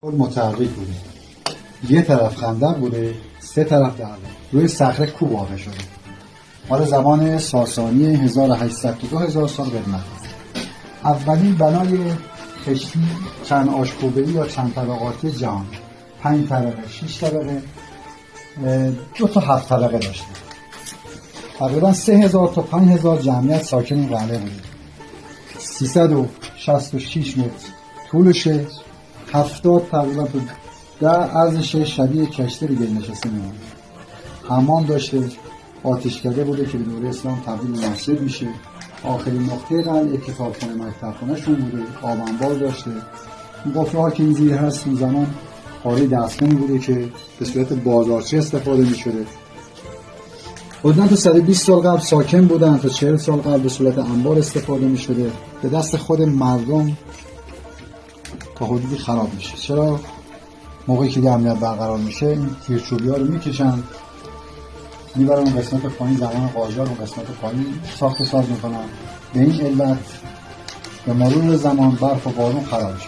متحرک بوده، یه طرف خندق بوده، سه طرف دره. روی صخره کوه واقع شده. مال زمان ساسانی 1800 تا 2000 سال قدمت است. اولین بنای خشتی چند آشکوبه‌ای یا چند طبقاتی جهان، 5 طبقه، 6 طبقه، 2 تا 7 طبقه داشته. تقریبا 3000 تا 5000 جمعیت ساکن این قلعه بوده. 366 متر طولشه، 70 تقریبا در عرضشه شبیه کشتی رو گل نشسته میمونه. حمام داشته، آتشکده بوده که به دوره اسلام تبدیل به مسجد میشه. آخرین نقطه قلعه کتابخونه مکتبخونه شون بوده. آب انبار داشته. این قفل‌ها که این زیر هست اون زمان حالی دستگاهی بوده که به صورت بازارچه استفاده میشده. حدوداً تا 120 سال قبل ساکن بودن، تا 40 سال قبل به صورت انبار استفاده میشده. به دست خود مردم تا حدودی خراب میشه. چرا؟ موقعی که امنیت برقرار میشه این تیرچوبی‌ها رو میکشن میبرن اون قسمت پایین، زمان قاجار اون قسمت پایین ساخت و ساز میکنن. به این علت به مرور زمان برف و بارون خراب میشه.